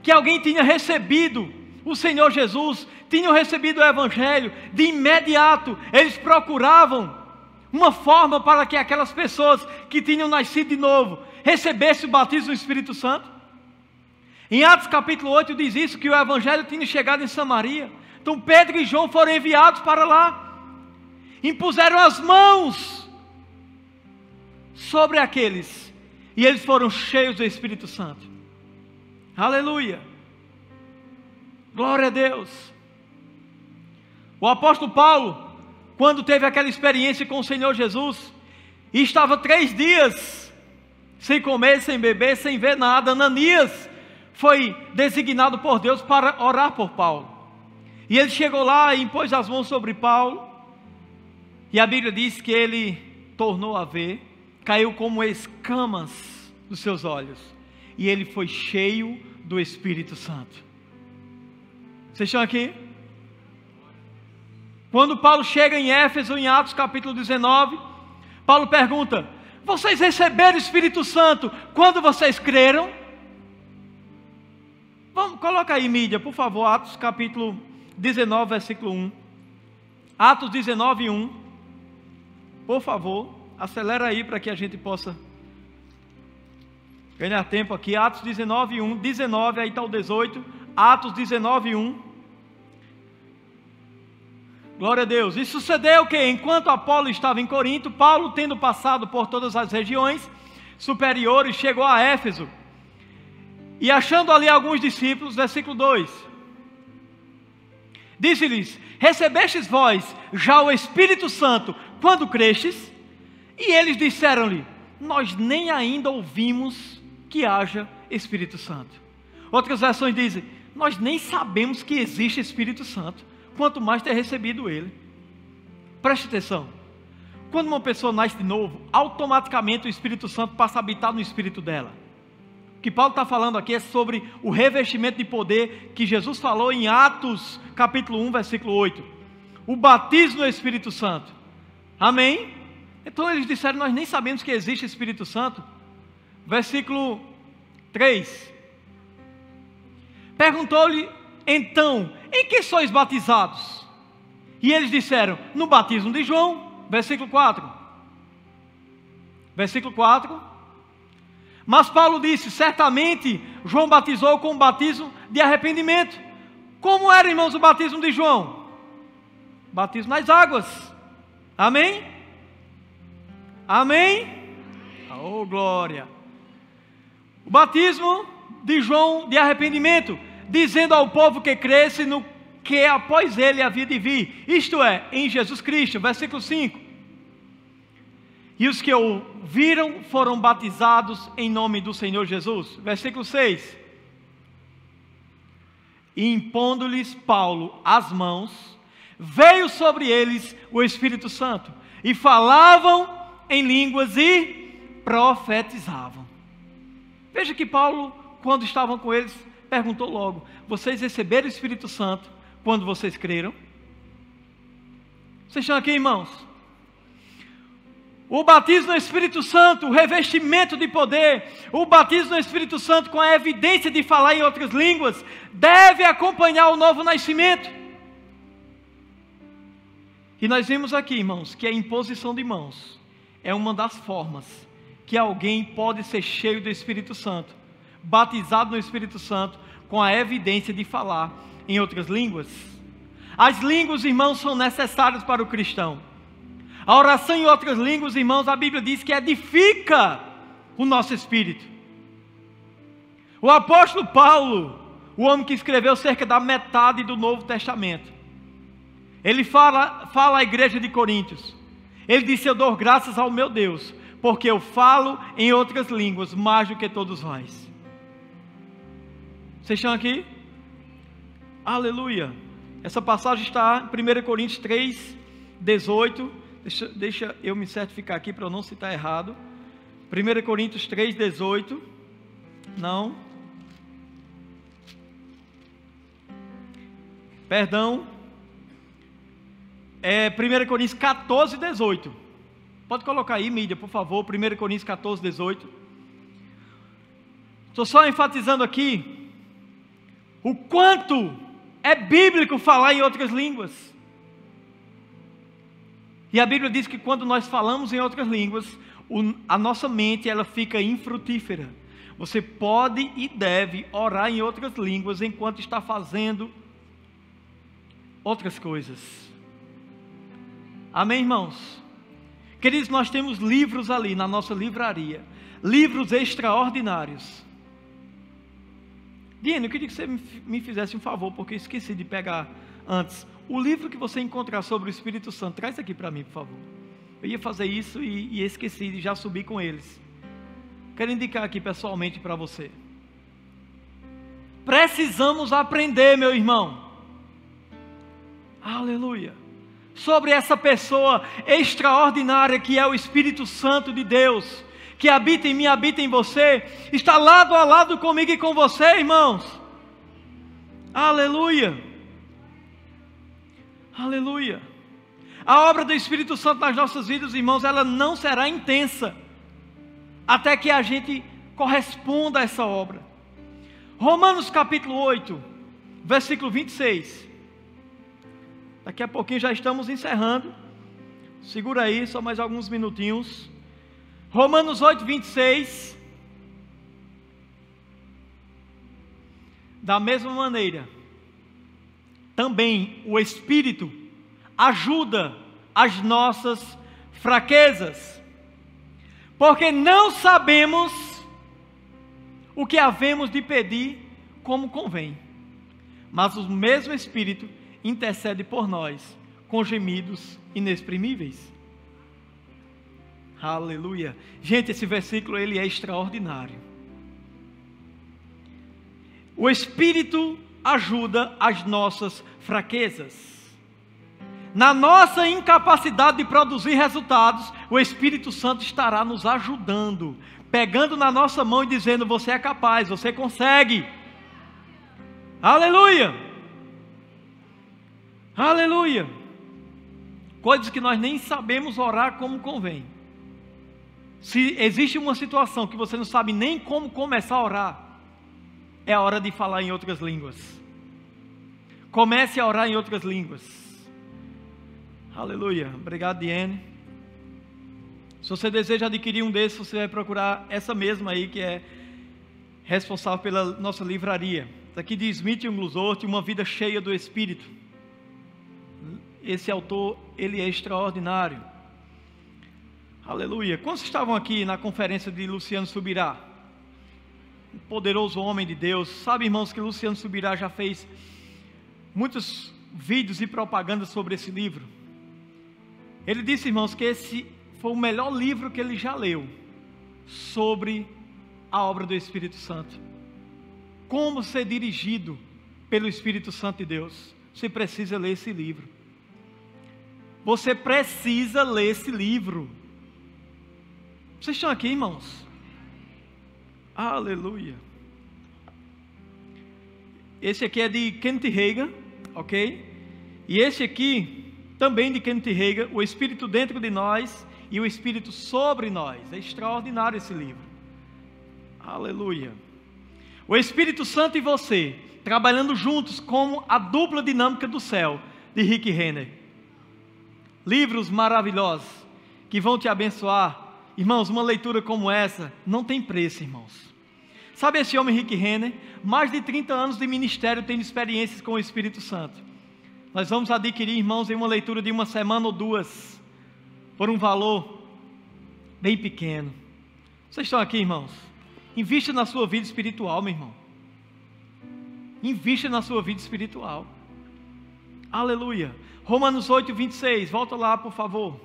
que alguém tinha recebido o Senhor Jesus, tinham recebido o Evangelho, de imediato eles procuravam uma forma para que aquelas pessoas que tinham nascido de novo recebessem o batismo do Espírito Santo? Em Atos capítulo 8 diz isso, que o Evangelho tinha chegado em Samaria. Então Pedro e João foram enviados para lá, impuseram as mãos sobre aqueles, e eles foram cheios do Espírito Santo. Aleluia! Glória a Deus! O apóstolo Paulo, quando teve aquela experiência com o Senhor Jesus, e estava 3 dias sem comer, sem beber, sem ver nada, Ananias foi designado por Deus para orar por Paulo. E ele chegou lá e impôs as mãos sobre Paulo, e a Bíblia diz que ele tornou a ver, caiu como escamas dos seus olhos, e ele foi cheio do Espírito Santo. Vocês estão aqui? Quando Paulo chega em Éfeso, em Atos capítulo 19, Paulo pergunta: vocês receberam o Espírito Santo quando vocês creram? Vamos, coloca aí, mídia, por favor, Atos capítulo 19, versículo 1. Atos 19, 1. Por favor, acelera aí para que a gente possa ganhar tempo aqui. Atos 19, 1. 19, aí está o 18. Atos 19, 1. Glória a Deus. E sucedeu que, enquanto Apolo estava em Corinto, Paulo, tendo passado por todas as regiões superiores, chegou a Éfeso. E achando ali alguns discípulos, versículo 2, disse-lhes: recebestes vós já o Espírito Santo quando crestes? E eles disseram-lhe: nós nem ainda ouvimos que haja Espírito Santo. Outras versões dizem: nós nem sabemos que existe Espírito Santo, quanto mais ter recebido ele. Preste atenção. Quando uma pessoa nasce de novo, automaticamente o Espírito Santo passa a habitar no espírito dela. O que Paulo está falando aqui é sobre o revestimento de poder que Jesus falou em Atos capítulo 1, versículo 8. O batismo no Espírito Santo. Amém? Então eles disseram: nós nem sabemos que existe Espírito Santo. Versículo 3. Perguntou-lhe então: em que sois batizados? E eles disseram: no batismo de João. Versículo 4. Versículo 4. Mas Paulo disse: certamente João batizou com o batismo de arrependimento. Como era, irmãos, o batismo de João? Batismo nas águas. Amém? Amém? Oh, glória. O batismo de João de arrependimento, dizendo ao povo que cresce no que após ele havia de vir, isto é, em Jesus Cristo. Versículo 5. E os que ouviram foram batizados em nome do Senhor Jesus. Versículo 6. E impondo-lhes Paulo as mãos, veio sobre eles o Espírito Santo, e falavam em línguas e profetizavam. Veja que Paulo, quando estavam com eles, perguntou logo: vocês receberam o Espírito Santo quando vocês creram? Vocês estão aqui, irmãos? O batismo no Espírito Santo, o revestimento de poder, o batismo no Espírito Santo com a evidência de falar em outras línguas, deve acompanhar o novo nascimento. E nós vimos aqui, irmãos, que a imposição de mãos é uma das formas que alguém pode ser cheio do Espírito Santo, batizado no Espírito Santo, com a evidência de falar em outras línguas. As línguas, irmãos, são necessárias para o cristão. A oração em outras línguas, irmãos, a Bíblia diz que edifica o nosso espírito. O apóstolo Paulo, o homem que escreveu cerca da metade do Novo Testamento, ele fala à igreja de Coríntios. Ele disse: eu dou graças ao meu Deus, porque eu falo em outras línguas mais do que todos vós. Vocês estão aqui? Aleluia. Essa passagem está em 1 Coríntios 3, 18. Deixa eu me certificar aqui para eu não citar errado. 1 Coríntios 3, 18. Não. Perdão. É 1 Coríntios 14, 18. Pode colocar aí, mídia, por favor. 1 Coríntios 14, 18. Estou só enfatizando aqui o quanto é bíblico falar em outras línguas. E a Bíblia diz que quando nós falamos em outras línguas, a nossa mente ela fica infrutífera. Você pode e deve orar em outras línguas enquanto está fazendo outras coisas. Amém, irmãos? Queridos, nós temos livros ali na nossa livraria, livros extraordinários. Diane, eu queria que você me fizesse um favor, porque eu esqueci de pegar antes. O livro que você encontrar sobre o Espírito Santo, traz aqui para mim, por favor. Eu ia fazer isso e esqueci de já subir com eles. Quero indicar aqui pessoalmente para você. Precisamos aprender, meu irmão. Aleluia. Sobre essa pessoa extraordinária que é o Espírito Santo de Deus, que habita em mim, habita em você, está lado a lado comigo e com você, irmãos. Aleluia. Aleluia. A obra do Espírito Santo nas nossas vidas, irmãos, ela não será intensa até que a gente corresponda a essa obra. Romanos capítulo 8, versículo 26. Daqui a pouquinho já estamos encerrando. Segura aí, só mais alguns minutinhos. Romanos 8, 26. Da mesma maneira, também o Espírito ajuda as nossas fraquezas, porque não sabemos o que havemos de pedir como convém, mas o mesmo Espírito intercede por nós com gemidos inexprimíveis. Aleluia. Gente, esse versículo ele é extraordinário. O Espírito ajuda as nossas fraquezas. Na nossa incapacidade de produzir resultados, o Espírito Santo estará nos ajudando, pegando na nossa mão e dizendo: você é capaz, você consegue. Aleluia! Aleluia! Coisas que nós nem sabemos orar como convém. Se existe uma situação que você não sabe nem como começar a orar, é a hora de falar em outras línguas. Comece a orar em outras línguas. Aleluia. Obrigado, Diane. Se você deseja adquirir um desses, você vai procurar essa mesma aí, que é responsável pela nossa livraria. Está aqui de Smith Wigglesworth, Uma Vida Cheia do Espírito. Esse autor, ele é extraordinário. Aleluia. Quantos estavam aqui na conferência de Luciano Subirá? Um poderoso homem de Deus. Sabe, irmãos, que Luciano Subirá já fez muitos vídeos e propagandas sobre esse livro. Ele disse, irmãos, que esse foi o melhor livro que ele já leu sobre a obra do Espírito Santo. Como ser dirigido pelo Espírito Santo de Deus. Você precisa ler esse livro. Você precisa ler esse livro. Vocês estão aqui, irmãos? Aleluia. Esse aqui é de Kenneth Hagin, ok? E esse aqui também de Kenneth Hagin, O Espírito Dentro de Nós e o Espírito Sobre Nós. É extraordinário esse livro. Aleluia. O Espírito Santo e você, trabalhando juntos como a dupla dinâmica do céu, de Rick Renner. Livros maravilhosos que vão te abençoar. Irmãos, uma leitura como essa não tem preço, irmãos. Sabe esse homem Rick Renner? Mais de 30 anos de ministério, tendo experiências com o Espírito Santo. Nós vamos adquirir, irmãos, em uma leitura de uma semana ou duas, por um valor bem pequeno. Vocês estão aqui, irmãos? Invista na sua vida espiritual, meu irmão. Invista na sua vida espiritual. Aleluia. Romanos 8, 26. Volta lá, por favor.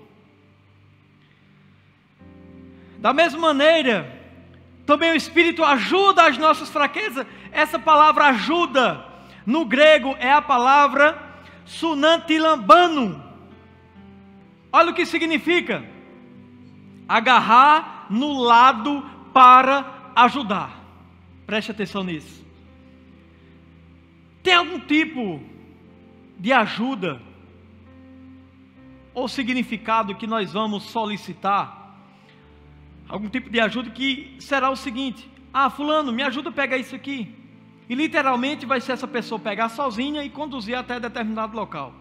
Da mesma maneira, também o Espírito ajuda as nossas fraquezas. Essa palavra ajuda, no grego, é a palavra sunantilambano. Olha o que significa: agarrar no lado para ajudar. Preste atenção nisso. Tem algum tipo de ajuda ou significado que nós vamos solicitar? Algum tipo de ajuda que será o seguinte: ah, fulano, me ajuda a pegar isso aqui. E literalmente vai ser essa pessoa pegar sozinha e conduzir até determinado local.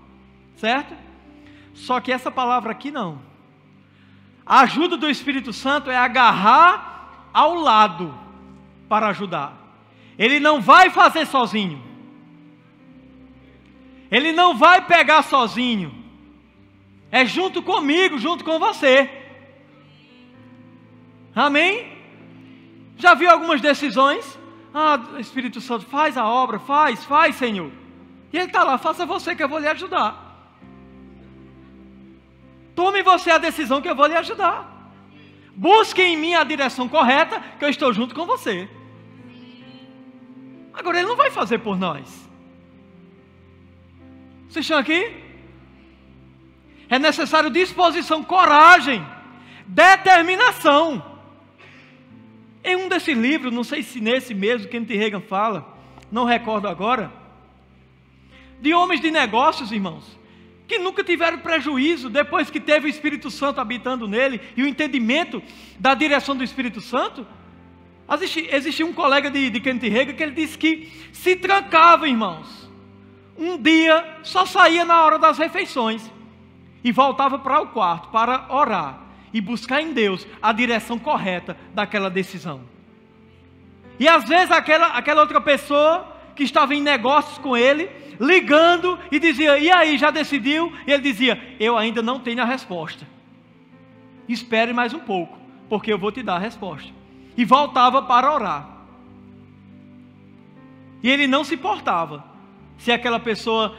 Certo? Só que essa palavra aqui não. A ajuda do Espírito Santo é agarrar ao lado para ajudar. Ele não vai fazer sozinho. Ele não vai pegar sozinho. É junto comigo, junto com você. Amém? Já viu algumas decisões? Ah, Espírito Santo, faz a obra, faz, Senhor. E Ele está lá, faça você que eu vou lhe ajudar. Tome você a decisão que eu vou lhe ajudar. Busque em mim a direção correta, que eu estou junto com você. Agora Ele não vai fazer por nós. Vocês estão aqui? É necessário disposição, coragem, determinação. Em um desses livros, não sei se nesse mesmo, Kenneth Hagin fala, não recordo agora, de homens de negócios, irmãos, que nunca tiveram prejuízo depois que teve o Espírito Santo habitando nele e o entendimento da direção do Espírito Santo. Existia um colega de Kenneth Hagin que ele disse que se trancava, irmãos, um dia só saía na hora das refeições e voltava para o quarto para orar e buscar em Deus a direção correta daquela decisão. E às vezes aquela outra pessoa que estava em negócios com ele, ligando e dizia: e aí, já decidiu? E ele dizia: eu ainda não tenho a resposta. Espere mais um pouco, porque eu vou te dar a resposta. E voltava para orar. E ele não se importava se aquela pessoa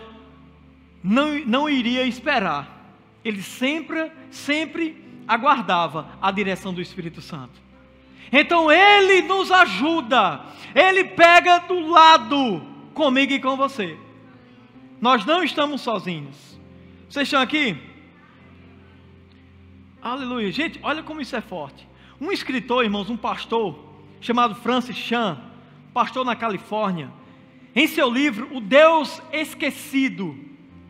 não iria esperar. Ele sempre aguardava a direção do Espírito Santo. Então ele nos ajuda, ele pega do lado comigo e com você. Nós não estamos sozinhos. Vocês estão aqui? Aleluia. Gente, olha como isso é forte. Um escritor, irmãos, um pastor, chamado Francis Chan, pastor na Califórnia, em seu livro, O Deus Esquecido,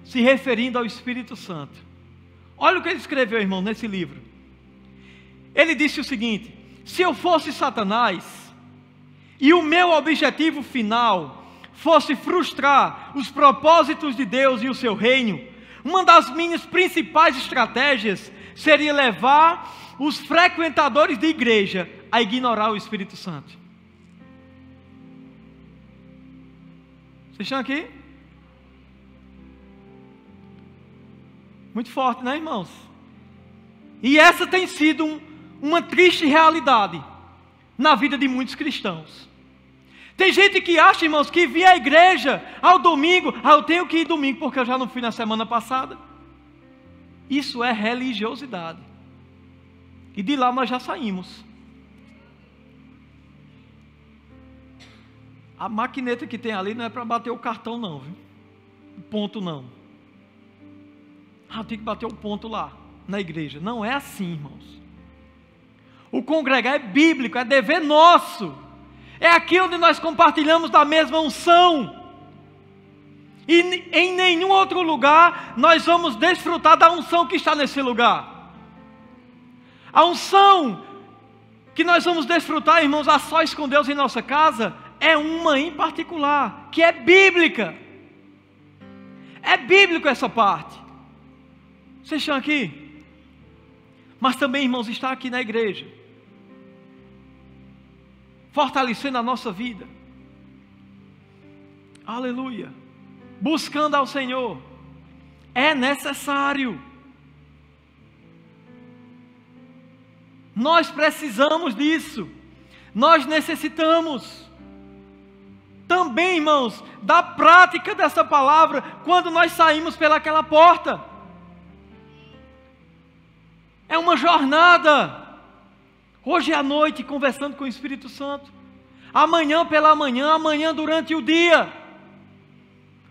se referindo ao Espírito Santo. Olha o que ele escreveu, irmão, nesse livro. Ele disse o seguinte: se eu fosse Satanás, e o meu objetivo final fosse frustrar os propósitos de Deus e o seu reino, uma das minhas principais estratégias seria levar os frequentadores de igreja a ignorar o Espírito Santo. Vocês estão aqui? Muito forte, né, irmãos? E essa tem sido uma triste realidade na vida de muitos cristãos. Tem gente que acha, irmãos, que vir à igreja ao domingo, eu tenho que ir domingo porque eu já não fui na semana passada. Isso é religiosidade. E de lá nós já saímos. A maquineta que tem ali não é para bater o cartão não, viu? O ponto não. Eu tenho que bater o ponto lá, na igreja. Não é assim, irmãos. O congregar é bíblico, é dever nosso. É aqui onde nós compartilhamos da mesma unção. E em nenhum outro lugar nós vamos desfrutar da unção que está nesse lugar. A unção que nós vamos desfrutar, irmãos, a sós com Deus em nossa casa, é uma em particular, que é bíblica. É bíblico essa parte. Vocês estão aqui? Mas também, irmãos, está aqui na igreja, fortalecendo a nossa vida. Aleluia. Buscando ao Senhor. É necessário. Nós precisamos disso. Nós necessitamos também, irmãos, da prática dessa palavra quando nós saímos pelaquela porta. É uma jornada. Hoje à noite conversando com o Espírito Santo, amanhã pela manhã, amanhã durante o dia,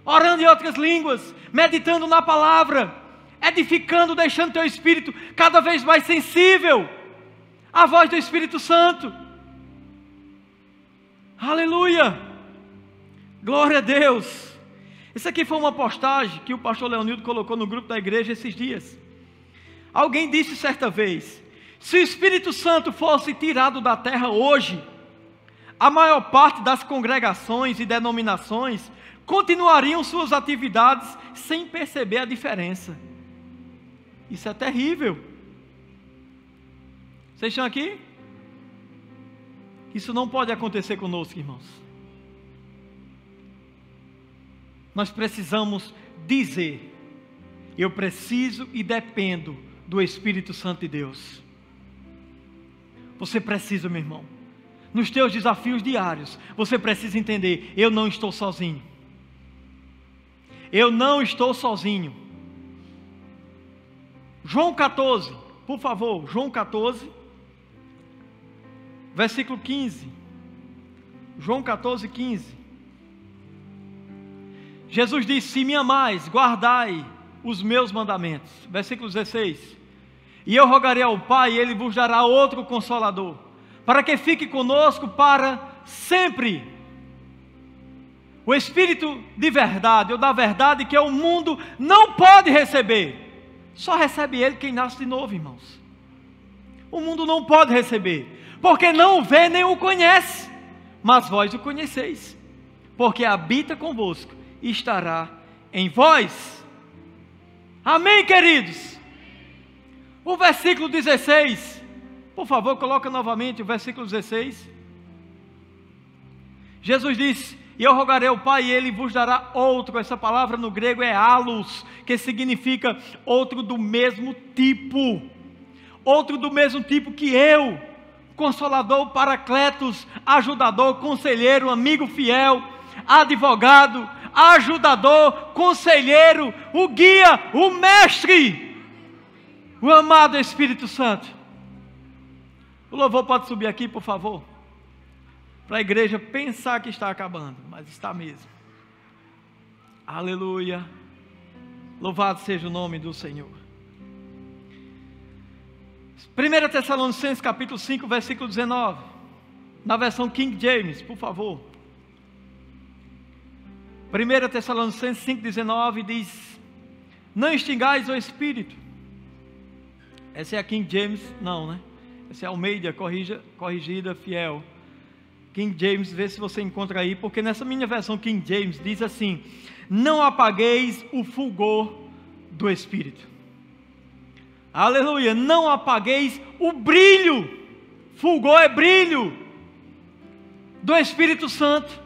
orando em outras línguas, meditando na palavra, edificando, deixando teu espírito cada vez mais sensível à voz do Espírito Santo. Aleluia, glória a Deus. Isso aqui foi uma postagem que o pastor Leonildo colocou no grupo da igreja esses dias. Alguém disse certa vez: se o Espírito Santo fosse tirado da terra hoje, a maior parte das congregações e denominações continuariam suas atividades sem perceber a diferença. Isso é terrível. Vocês estão aqui? Isso não pode acontecer conosco, irmãos. Nós precisamos dizer: eu preciso e dependo do Espírito Santo de Deus. Você precisa, meu irmão, nos teus desafios diários, você precisa entender: eu não estou sozinho. Eu não estou sozinho. João 14, por favor, João 14, versículo 15. João 14, 15. Jesus disse: se me amais, guardai os meus mandamentos. Versículo 16. E eu rogarei ao Pai, e Ele vos dará outro Consolador, para que fique conosco para sempre. O Espírito de verdade, ou da verdade, que o mundo não pode receber. Só recebe Ele quem nasce de novo, irmãos. O mundo não pode receber, porque não o vê nem o conhece. Mas vós o conheceis, porque habita convosco e estará em vós. Amém, queridos? O versículo 16, por favor, coloca novamente o versículo 16. Jesus disse: E eu rogarei ao Pai, e Ele vos dará outro. Essa palavra no grego é allos, que significa outro do mesmo tipo. Outro do mesmo tipo que eu. Consolador, Paracletos, ajudador, conselheiro, amigo fiel, advogado, ajudador, conselheiro, o guia, o mestre, o amado Espírito Santo. O louvor pode subir aqui, por favor? Para a igreja pensar que está acabando, mas está mesmo. Aleluia. Louvado seja o nome do Senhor. 1 Tessalonicenses capítulo 5, versículo 19. Na versão King James, por favor. 1 Tessalonicenses 5, 19 diz: não extingais o Espírito. Essa é a King James, não, né? Essa é a Almeida, corrigida, fiel. King James, vê se você encontra aí, porque nessa minha versão King James diz assim: não apagueis o fulgor do Espírito. Aleluia, não apagueis o brilho, fulgor é brilho, do Espírito Santo.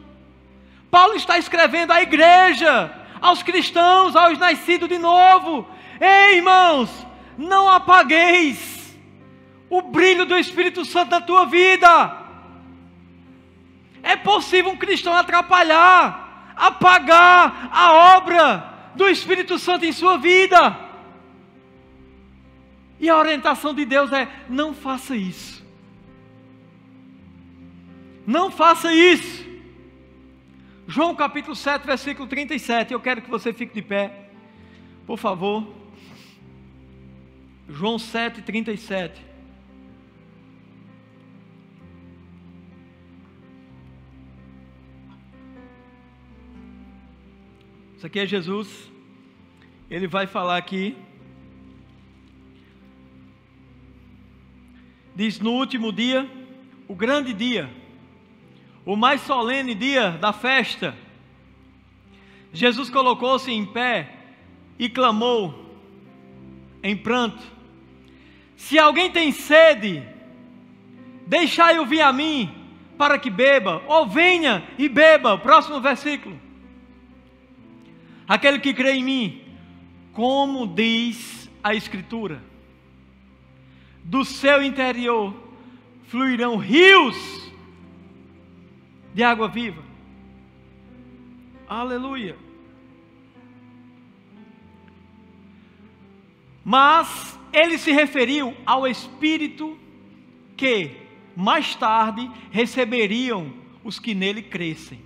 Paulo está escrevendo à igreja, aos cristãos, aos nascidos de novo: ei, irmãos, não apagueis o brilho do Espírito Santo na tua vida. É possível um cristão atrapalhar, apagar a obra do Espírito Santo em sua vida. E a orientação de Deus é: não faça isso. Não faça isso. João capítulo 7, versículo 37. Eu quero que você fique de pé, por favor. João 7, 37. Isso aqui é Jesus. Ele vai falar aqui. Diz: no último dia, o grande dia, o mais solene dia da festa, Jesus colocou-se em pé e clamou em pranto: se alguém tem sede, deixai-o vir a mim, para que beba, ou venha e beba. Próximo versículo. Aquele que crê em mim, como diz a Escritura, do seu interior fluirão rios de água viva. Aleluia. Mas ele se referiu ao Espírito que mais tarde receberiam os que nele crescem,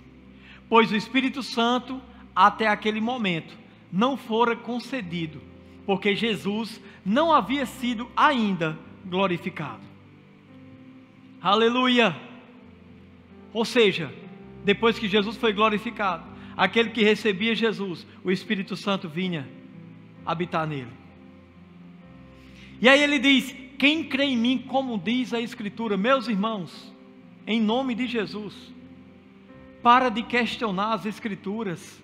pois o Espírito Santo até aquele momento não fora concedido, porque Jesus não havia sido ainda glorificado. Aleluia. Ou seja, depois que Jesus foi glorificado, aquele que recebia Jesus, o Espírito Santo vinha habitar nele. E aí ele diz: quem crê em mim, como diz a Escritura. Meus irmãos, em nome de Jesus, para de questionar as Escrituras,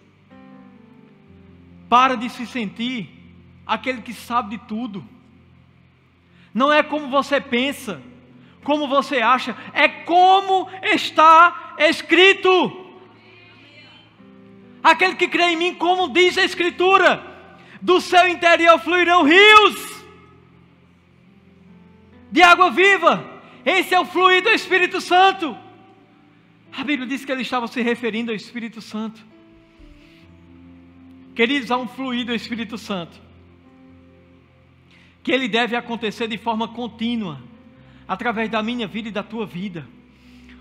para de se sentir aquele que sabe de tudo. Não é como você pensa, como você acha, é como está escrito. Aquele que crê em mim, como diz a Escritura, do seu interior fluirão rios de água viva. Esse é o fluir do Espírito Santo. A Bíblia diz que ele estava se referindo ao Espírito Santo. Queridos, há um fluir do Espírito Santo que ele deve acontecer de forma contínua, através da minha vida e da tua vida.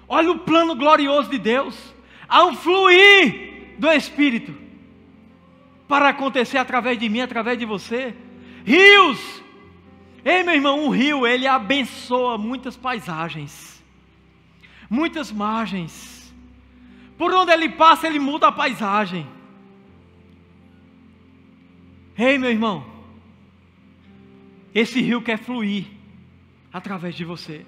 Olha o plano glorioso de Deus. Há um fluir do Espírito para acontecer através de mim, através de você. Rios. Ei, meu irmão, um rio, ele abençoa muitas paisagens, muitas margens. Por onde ele passa, ele muda a paisagem. Ei, meu irmão, esse rio quer fluir através de você,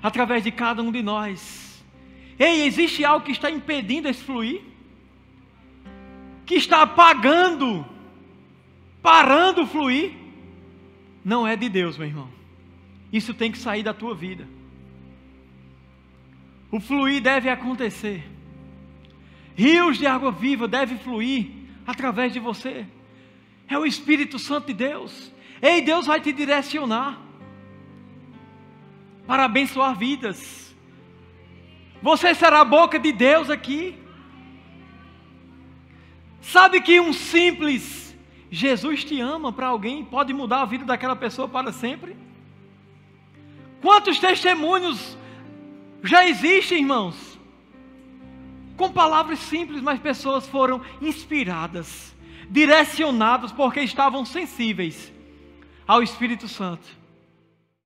através de cada um de nós. Ei, existe algo que está impedindo esse fluir? Que está apagando, parando o fluir? Não é de Deus, meu irmão. Isso tem que sair da tua vida. O fluir deve acontecer. rios de água viva devem fluir através de você. É o Espírito Santo de Deus. Ei, Deus vai te direcionar para abençoar vidas. Você será a boca de Deus aqui. Sabe que um simples Jesus te ama para alguém pode mudar a vida daquela pessoa para sempre? Quantos testemunhos já existem, irmãos? Com palavras simples, mas pessoas foram inspiradas, direcionadas porque estavam sensíveis ao Espírito Santo.